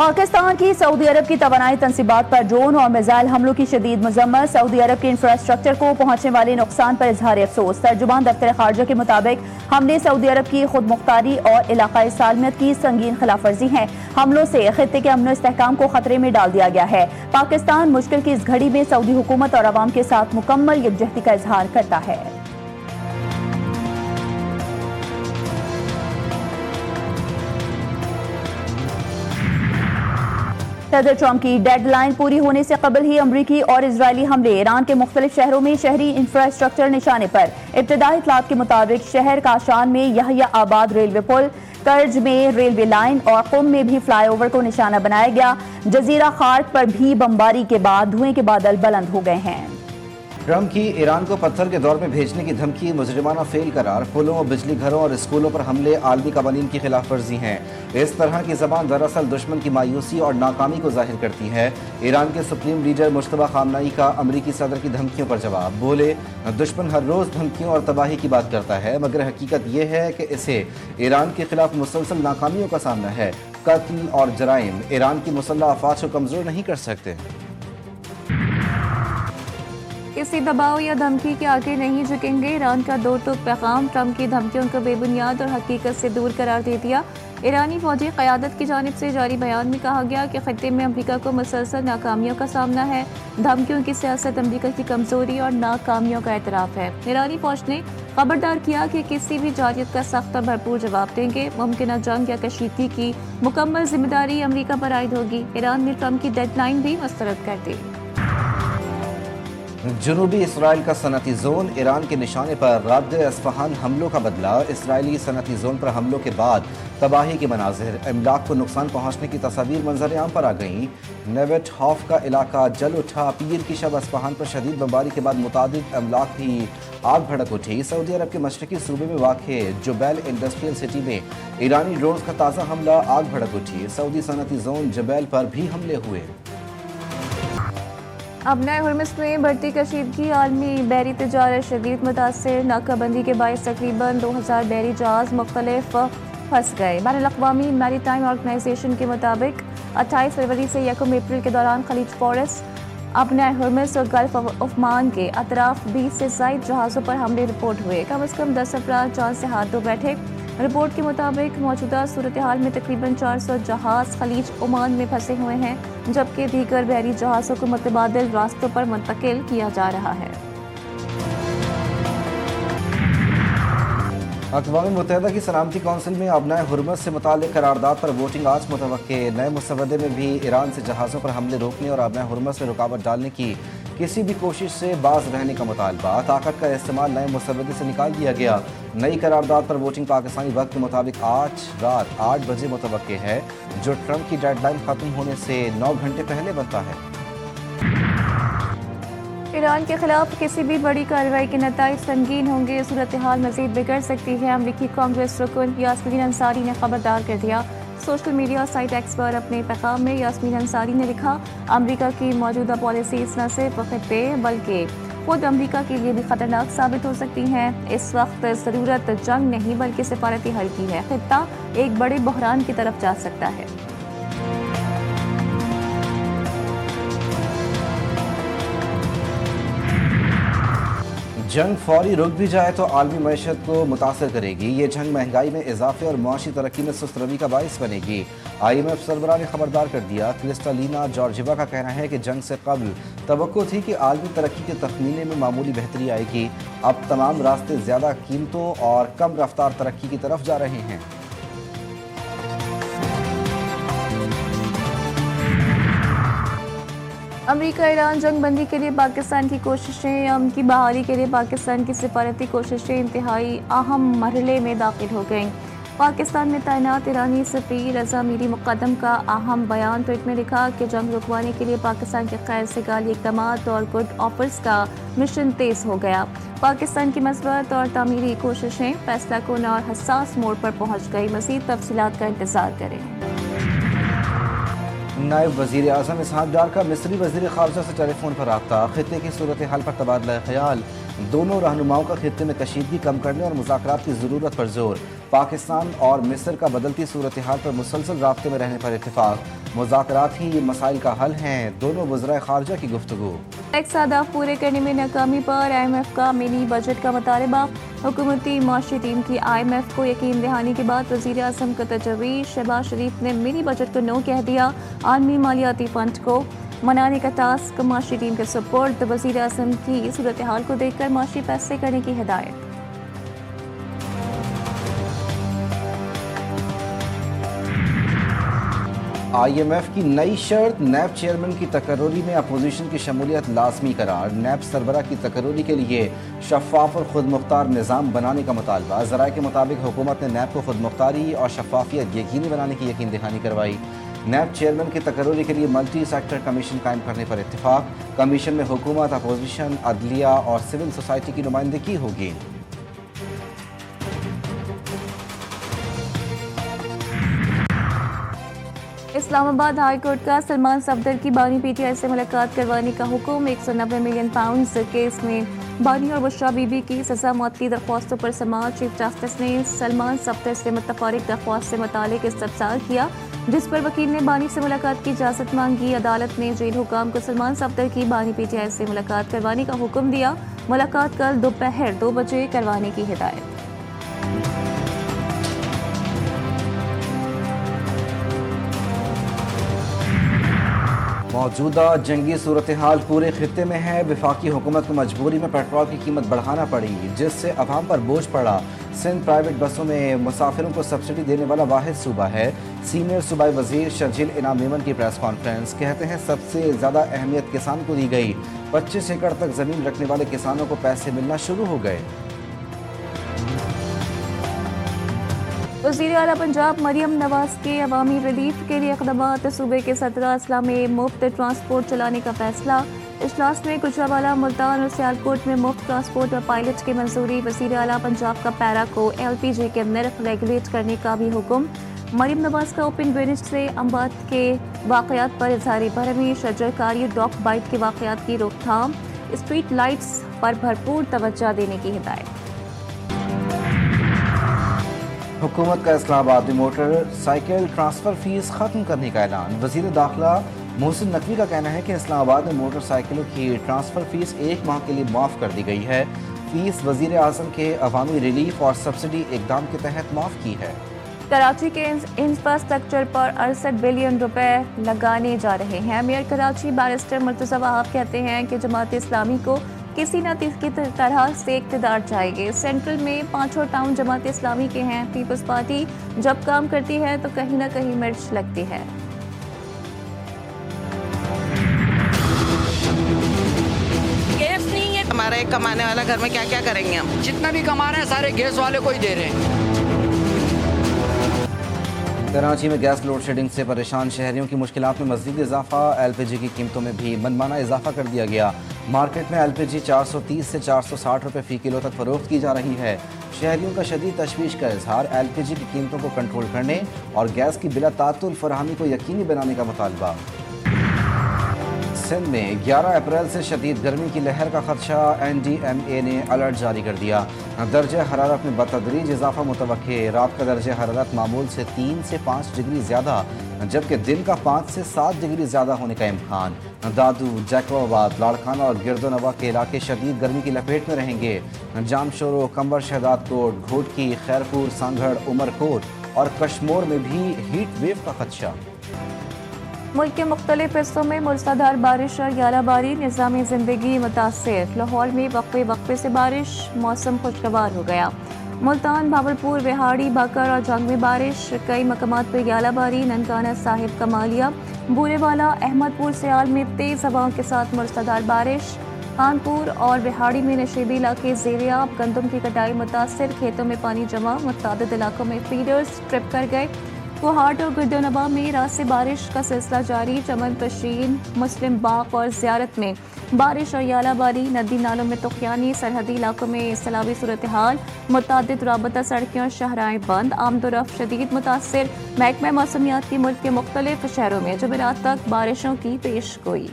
पाकिस्तान की सऊदी अरब की तवानाई तनसीबात पर ड्रोन और मिसाइल हमलों की शदीद मजम्मत। सऊदी अरब के इंफ्रास्ट्रक्चर को पहुंचने वाले नुकसान पर इजहार अफसोस। तर्जुमान दफ्तर खारजा के मुताबिक हमले सऊदी अरब की खुद मुख्तारी और इलाकाई सालमियत की संगीन खिलाफ वर्जी हैं। हमलों से खित्ते के अमन व इस्तेहकाम को खतरे में डाल दिया गया है। पाकिस्तान मुश्किल की इस घड़ी में सऊदी हुकूमत और अवाम के साथ मुकम्मल यकजहती का इजहार करता है। सदर ट्रंप की डेड लाइन पूरी होने से कबल ही अमरीकी और इजरायली हमले। ईरान के मुख्तलिफ शहरों में शहरी इंफ्रास्ट्रक्चर निशाने पर। इब्तदाई इतलात के मुताबिक शहर काशान में यहिया आबाद रेलवे पुल, कर्ज में रेलवे लाइन और कुम में भी फ्लाई ओवर को निशाना बनाया गया। जजीरा खार्क पर भी बमबारी के बाद धुएं के बादल बुलंद हो गए हैं। ट्रंप की ईरान को पत्थर के दौर में भेजने की धमकी मुजरिमाना फेल करार। पुलों, बिजली घरों और स्कूलों पर हमले आलमी कवानीन की खिलाफ वर्जी हैं। इस तरह की जबान दरअसल दुश्मन की मायूसी और नाकामी को जाहिर करती है। ईरान के सुप्रीम लीडर मुश्तबा खामनाई का अमरीकी सदर की धमकियों पर जवाब। बोले, दुश्मन हर रोज़ धमकियों और तबाही की बात करता है, मगर हकीकत यह है कि इसे ईरान के खिलाफ मुसलसल नाकामियों का सामना है। कत्ल और जराइम ईरान की मुसल्लह अफवाज को कमज़ोर नहीं कर सकते। किसी दबाव या धमकी के आगे नहीं झुकेंगे। ईरान का दो टूक पैगाम। ट्रंप की धमकियों को बेबुनियाद और हकीकत से दूर करार दे दिया। ईरानी फौजी क़यादत की जानिब से जारी बयान में कहा गया कि खत्ते में अमरीका को मुसलसल नाकामियों का सामना है। धमकियों की सियासत अमरीका की कमजोरी और नाकामियों का एतराफ़ है। ईरानी फौज ने खबरदार किया कि किसी भी जारियत का सख्त और भरपूर जवाब देंगे। मुमकिन जंग या कशीदगी की मुकम्मल जिम्मेदारी अमरीका पर आयद होगी। ईरान ने ट्रंप की डेडलाइन भी मुस्तरद कर दी। जनूबी इसराइल का सनती जोन। ईरान के निशाने पर रद्द अस्फहान हमलों का बदला। इसराइली सनती जोन पर हमलों के बाद तबाही के मनाजिर। इमलाक को नुकसान पहुँचने की तस्वीर मंजर आम पर आ गईं। नेवेट हॉफ का इलाका जल उठा। पीर की शब अस्फहान पर शदीद बमबारी के बाद मुतादिद इमलाक भी आग भड़क उठी। सऊदी अरब के मशरकी सूबे में वाक़े जुबैल इंडस्ट्रियल सिटी में ईरानी ड्रोन्स का ताज़ा हमला, आग भड़क उठी। सऊदी सनती जोन जुबैल पर भी हमले हुए। अपना हुर्मुज़ में बढ़ती कशीदगी। आलमी बहरी तजारत शदीद मुतासर। नाकाबंदी के बायस तकरीबन 2000 बहरी जहाज मुख्तलिफ फंस गए। बैनुल-अक़वामी मैरीटाइम ऑर्गेनाइजेशन के मुताबिक 28 फरवरी से 1 अप्रैल के दौरान खलीज फ़ारस, अपना हुर्मुज़ और गल्फ ऑफ ओमान के अतराफ 20 से ज़ायद जहाज़ों पर हमले रिपोर्ट हुए। कम अज़ कम 10 अफराद जान से हाथ धो बैठे। रिपोर्ट के मुताबिक मौजूदा सूरत हाल में तकरीबन 400 जहाज़ खलीज ओमान में फंसे हुए हैं, जबकि दीगर बहरी जहाज़ों को मुतबादिल रास्तों पर मुंतकिल किया जा रहा है। अक़वाम मुत्तहिदा की सलामती कौंसिल में अपना हुर्मुज़ से मुताल्लिक़ करारदाद पर वोटिंग आज मुतवक्के। नए मुसवदे में भी ईरान से जहाज़ों पर हमले रोकने और अपना हुर्मुज़ में रुकावट डालने की किसी भी कोशिश से बाज रहने का मुतालबा। ताकत का इस्तेमाल नए मुसवदे से निकाल दिया गया। नई करारदाद पर वोटिंग पाकिस्तानी वक्त के मुताबिक आज रात 8 बजे मुतवक्के है, जो ट्रंप की डेडलाइन ख़त्म होने से 9 घंटे पहले बनता है। ईरान के खिलाफ किसी भी बड़ी कार्रवाई के नताइज संगीन होंगे। सूरत हाल मजीद बिगड़ सकती है। अमरीकी कांग्रेस रुकन यास्मीन अंसारी ने खबरदार कर दिया। सोशल मीडिया साइट एक्स पर अपने पैगाम में यास्मीन अंसारी ने लिखा, अमरीका की मौजूदा पॉलिसीज न सिर्फ खित्ते बल्कि खुद अमरीका के लिए भी खतरनाक साबित हो सकती हैं। इस वक्त ज़रूरत जंग नहीं बल्कि सिफारती हल की है। खित्ता एक बड़े बहरान की तरफ जा सकता है। जंग फौरी रुक भी जाए तो आलमी मईशत को मुतासर करेगी। ये जंग महंगाई में इजाफे और मुआशी तरक्की में सुस्त रवी का बाइस बनेगी। IMF सरबराह ने खबरदार कर दिया। क्रिस्टालिना जॉर्जिवा का कहना है कि जंग से कबल तवक्को थी कि आलमी तरक्की के तखमीने में मामूली बेहतरी आएगी। अब तमाम रास्ते ज़्यादा कीमतों और कम रफ्तार तरक्की की तरफ जा रहे हैं। अमरीका ईरान जंग बंदी के लिए पाकिस्तान की कोशिशें। अमन की बहाली के लिए पाकिस्तान की सिफारती कोशिशें इंतहाई अहम मरहले में दाखिल हो गईं। पाकिस्तान में तैनात ईरानी सफ़ीर रज़ा मीरी मुक़द्दम का अहम बयान ट्वीट में लिखा कि जंग रुकवाने के लिए पाकिस्तान के खैर से गाली इक़दामात और गुड ऑफर्स का मिशन तेज़ हो गया। पाकिस्तान की मसबत और तामीरी कोशिशें फैसला कुन और हसास मोड़ पर पहुँच गई। मज़ीद तफसीलात का इंतज़ार करें। नायब वज़ीर आज़म इसहाक़ डार का मिस्री वज़ीर ख़ारजा से टेलीफोन पर रब्ता। खित्ते की सूरत हाल पर तबादला ख्याल। दोनों रहनुमाओं का खित्ते में कशीदगी कम करने और मुज़ाकरात की ज़रूरत पर जोर। पाकिस्तान और मिस्र का बदलती सूरत हाल पर मुसलसल राब्ते में रहने पर इत्तेफाक। मुज़ाकरात ही मसाइल का हल हैं, दोनों वज़राए ख़ारजा की गुफ्तगू। टैक्स अहदाफ पूरे करने में नाकामी पर IMF का मिनी बजट का मुतालबा। हुकूमती माशी टीम की IMF को यकीन दहानी के बाद वज़ीर आज़म का तजवीज़। शहबाज शरीफ ने मिनी बजट को नो कह दिया। आलमी मालियाती फंड को मनाने का टास्क माशी टीम के सपोर्ट। वज़ीर आज़म की सूरत हाल को देखकर माशी फैसले करने की हिदायत। IMF की नई शर्त, नैब चेयरमैन की तकर्रुरी में अपोजिशन की शमूलियत लाजमी करार। नैब सरबरा की तकर्रुरी के लिए शफाफ और खुद मुख्तार निज़ाम बनाने का मुतालबा। ज़राए के मुताबिक हुकूमत ने नैब को खुद मुख्तारी और शफाफियत यकीनी बनाने की यकीन दहानी करवाई। नैब चेयरमैन की तकर्रुरी के लिए मल्टी सेक्टर कमीशन कायम करने पर इत्तेफाक। कमीशन में हुकूमत, अपोजिशन, अदलिया और सिविल सोसाइटी की नुमाइंदगी होगी। इस्लामाबाद हाई कोर्ट का सलमान सफदर की बानी PTI से मुलाकात करवाने का हुक्म। 190 मिलियन पाउंड केस में बानी और बुशरा बीबी की सजा मुअत्तली दरख्वास्तों पर समाअत। चीफ जस्टिस ने सलमान सफदर से मुतफारिक दरख्वास्त से मुतालिक इस्तफसार किया, जिस पर वकील ने बानी से मुलाकात की इजाज़त मांगी। अदालत ने जेल हुकाम को सलमान सफदर की बानी PTI से मुलाकात करवाने का हुक्म दिया। मुलाकात कल दोपहर 2 बजे करवाने की हिदायत। मौजूदा जंगी सूरत हाल पूरे खित्ते में है। वफाकी हुकूमत को मजबूरी में पेट्रोल की कीमत बढ़ाना पड़ी, जिससे अवाम पर बोझ पड़ा। सिंध प्राइवेट बसों में मुसाफिरों को सब्सिडी देने वाला वाहिद सूबा है। सीनियर सूबाई वजीर शर्जील इनाम मेमन की प्रेस कॉन्फ्रेंस। कहते हैं सबसे ज़्यादा अहमियत किसान को दी गई। 25 एकड़ तक ज़मीन रखने वाले किसानों को पैसे मिलना शुरू हो गए। वज़ीर आला पंजाब मरियम नवाज के अवामी रिलीफ के लिए इक़दामात। सूबे के 17 अजला में मुफ्त ट्रांसपोर्ट चलाने का फैसला। इजलास में गुजरांवाला, मुल्तान और सियालकोट में मुफ्त ट्रांसपोर्ट और पायलट की मंजूरी। वज़ीर आला पंजाब का पैरा को LPG के नर्ख रेगुलेट करने का भी हुक्म। मरियम नवाज का ओपन ड्रेनेज से अम्बात के वाक़यात पर इज़हार बरहमी। शजरकारी, डॉग बाइट के वाक़यात की रोकथाम। स्ट्रीट लाइट्स पर भरपूर तवज्जो देने की हिदायत। हुकूमत का इस्लामाबाद में मोटर साइकिल ट्रांसफ़र फ़ीस ख़त्म करने का ऐलान। वज़ीर दाखिला मोहसिन नकवी का कहना है कि इस्लामाबाद में मोटर साइकिलों की ट्रांसफ़र फ़ीस 1 माह के लिए माफ़ कर दी गई है। फ़ीस वज़ीर आज़म के अवामी रिलीफ और सब्सिडी इक़दाम के तहत माफ़ की है। कराची के इंफ्रास्ट्रक्चर पर 68 बिलियन रुपए लगाने जा रहे हैं। मेयर कराची बैरिस्टर मुर्तज़ा वहाब कहते हैं कि जमात इस्लामी को किसी न किसी तरह से इक़्तिदार चाहिए। सेंट्रल में 5 टाउन जमात इस्लामी के हैं। पीपल्स पार्टी जब काम करती है तो कहीं ना कहीं मिर्च लगती है। गैस नहीं है हमारा, एक कमाने वाला घर में क्या क्या करेंगे हम? जितना भी कमा रहे हैं सारे गैस वाले को ही दे रहे हैं। कराची में गैस लोड शेडिंग से परेशान शहरियों की मुश्किलात में मज़ीद इजाफा। LPG की कीमतों में भी मनमाना इजाफा कर दिया गया। मार्केट में LPG 430 से 460 रुपये फ़ी किलो तक फ़रोख्त की जा रही है। शहरियों का शदीद तशवीश का इजहार। LPG की कीमतों को कंट्रोल करने और गैस की बिला तातुल फराहमी को यकीनी बनाने का मुतालबा। सिंध में 11 अप्रैल से शदीद गर्मी की लहर का खदशा। NDMA ने अलर्ट जारी कर दिया। दर्जे हरारत में बतदरीज इजाफा मुतवक्के। रात का दर्जे हरारत मामूल से 3 से 5 डिग्री ज़्यादा, जबकि दिन का 5 से 7 डिग्री ज़्यादा होने का इम्कान। दादू, जैकबाबाद, लाड़काना और गिरदोनवा के इलाके शदीद गर्मी की लपेट में रहेंगे। जामशोरो, कंबर, शहदाद कोट, घोटकी, खैरपुर, सांगड़, उमरकोट और कश्मोर में भी हीट वेव का खदशा। मुल्क के मुख्तलिफ हिस्सों में मूसलाधार बारिश और यालाबारी। निज़ामी ज़िंदगी मुतासिर। लाहौर में वक्फे वक्फे से बारिश, मौसम खुशगवार हो गया। मुल्तान, भावलपुर, विहाड़ी, बाकर और जंग में बारिश। कई मकामात पर यालाबारी। ननकाना साहिब, कमालिया, बूरेवाला, अहमदपुर, सियाल में तेज़ हवाओं के साथ मूसलाधार बारिश। कानपुर और विहाड़ी में नशीबी इलाके ज़ेरियाब। गंदम की कटाई मुतासिर। खेतों में पानी जमा। मुतअद्दिद इलाकों में फीडर्स ट्रिप कर गए। कोहाट और गुर्दनवा में रात से बारिश का सिलसिला जारी। चमन, तशीन, मुस्लिम बाग और ज़ियारत में बारिश और यालाबारी। नदी नालों में तुग़यानी। सरहदी इलाकों में सैलाबी सूरत हाल। मुतअद्दिद राबता सड़कें और शाहराएँ बंद। आमदोरफ्त शदीद मुतासिर। महकमा मौसमियात की मुल्क के मुख्तलिफ शहरों में जुमेरात तक बारिशों की पेश गोई।